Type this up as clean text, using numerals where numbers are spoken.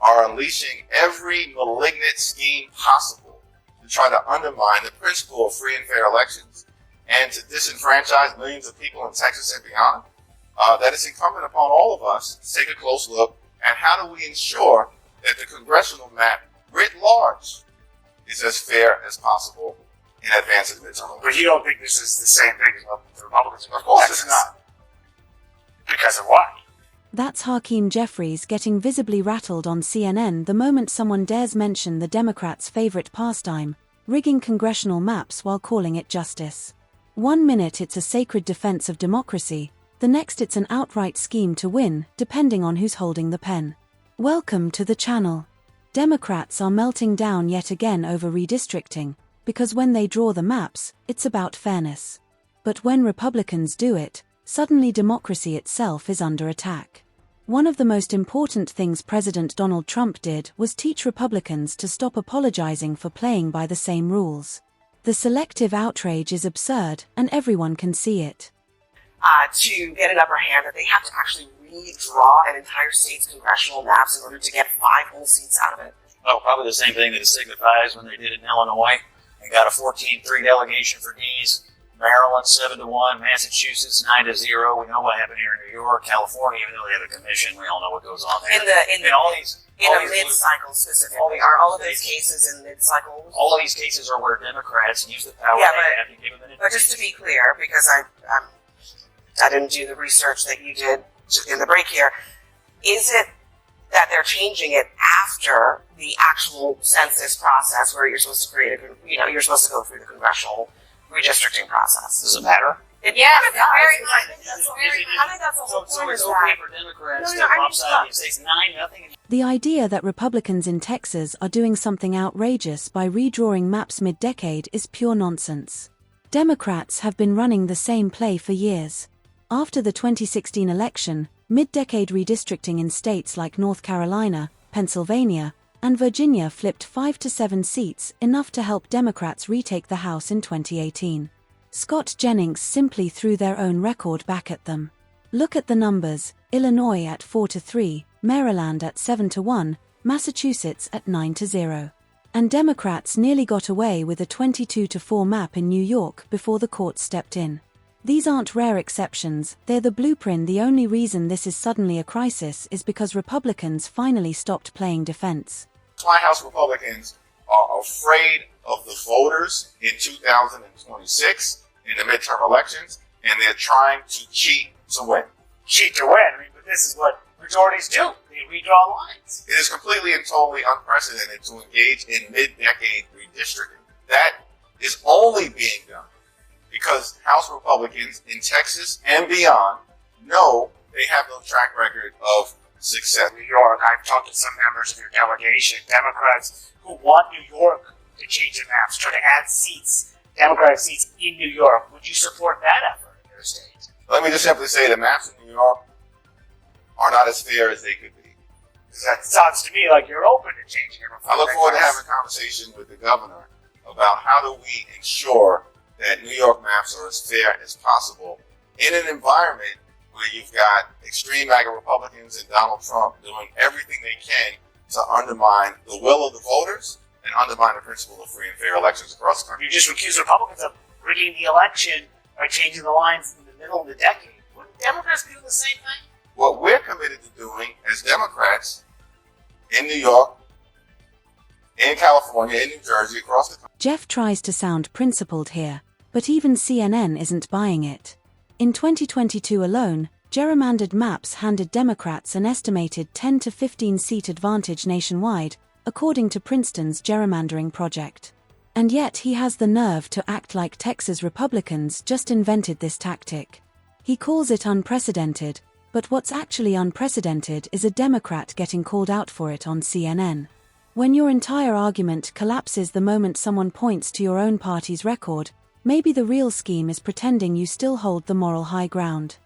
are unleashing every malignant scheme possible to try to undermine the principle of free and fair elections and to disenfranchise millions of people in Texas and beyond, that it's incumbent upon all of us to take a close look at how do we ensure that the congressional map writ large is as fair as possible in advance of the midterm. But you don't think this is the same thing as what the Republicans are going to do? Of course it's not. Because of what? That's Hakeem Jeffries getting visibly rattled on CNN the moment someone dares mention the Democrats' favorite pastime, rigging congressional maps while calling it justice. 1 minute it's a sacred defense of democracy, the next it's an outright scheme to win, depending on who's holding the pen. Welcome to the channel. Democrats are melting down yet again over redistricting, because when they draw the maps, it's about fairness. But when Republicans do it, suddenly democracy itself is under attack. One of the most important things President Donald Trump did was teach Republicans to stop apologizing for playing by the same rules. The selective outrage is absurd, and everyone can see it. To get an upper hand, that they have to actually redraw an entire state's congressional maps in order to get 5 whole seats out of it. Oh, probably the same thing that it signifies when they did it in Illinois. They got a 14-3 delegation for D's. Maryland 7-1, Massachusetts 9-0. We know what happened here in New York, California. Even though they have a commission, we all know what goes on there. In a mid-cycle specifically, are all of those cases in mid-cycle? All of these cases are where Democrats use the power Yeah, they have to give them an but just to be clear, because I didn't do the research that you did in the break here, is it that they're changing it after the actual census process, where you're supposed to create you're supposed to go through the congressional redistricting process? Does it matter? I think that's the whole point. So it's okay for Democrats to upside the states 9-0. The idea that Republicans in Texas are doing something outrageous by redrawing maps mid-decade is pure nonsense. Democrats have been running the same play for years. After the 2016 election, mid-decade redistricting in states like North Carolina, Pennsylvania, and Virginia flipped 5 to 7 seats, enough to help Democrats retake the House in 2018. Scott Jennings simply threw their own record back at them. Look at the numbers: Illinois at 4-3, Maryland at 7-1, Massachusetts at 9-0. And Democrats nearly got away with a 22-4 map in New York before the court stepped in. These aren't rare exceptions, they're the blueprint. The only reason this is suddenly a crisis is because Republicans finally stopped playing defense. That's why House Republicans are afraid of the voters in 2026 in the midterm elections, and they're trying to cheat to win. Cheat to win? But this is what majorities do. They redraw lines. It is completely and totally unprecedented to engage in mid-decade redistricting. That is only being done because House Republicans in Texas and beyond know they have no track record of success. New York, I've talked to some members of your delegation, Democrats who want New York to change the maps, try to add seats, Democratic seats in New York. Would you support that effort in your state? Let me just simply say the maps in New York are not as fair as they could be. Because that sounds to me like you're open to changing it. I look forward to having a conversation with the governor about how do we ensure that New York maps are as fair as possible in an environment where you've got extreme MAGA Republicans and Donald Trump doing everything they can to undermine the will of the voters and undermine the principle of free and fair elections across the country. You just accuse Republicans of rigging the election by changing the lines in the middle of the decade. Wouldn't Democrats do the same thing? What we're committed to doing as Democrats in New York, in California, in New Jersey, across the country. Jeff tries to sound principled here, but even CNN isn't buying it. In 2022 alone, gerrymandered maps handed Democrats an estimated 10 to 15 seat advantage nationwide, according to Princeton's gerrymandering project. And yet he has the nerve to act like Texas Republicans just invented this tactic. He calls it unprecedented, but what's actually unprecedented is a Democrat getting called out for it on CNN. When your entire argument collapses the moment someone points to your own party's record, maybe the real scheme is pretending you still hold the moral high ground.